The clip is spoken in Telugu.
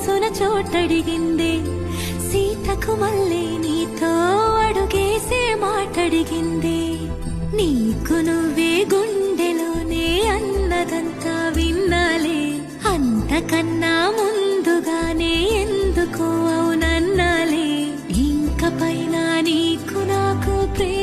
మనసున చోటడిగిందే సీతకు మళ్ళీ నీతో అడుగేసే మాటడిగిందే నీకు నువ్వే గుండెలోనే అన్నదంతా విన్నాలే అంతకన్నా ముందుగానే ఎందుకు అవునన్నాలే ఇంక పైన నీకు నాకు ప్రేమ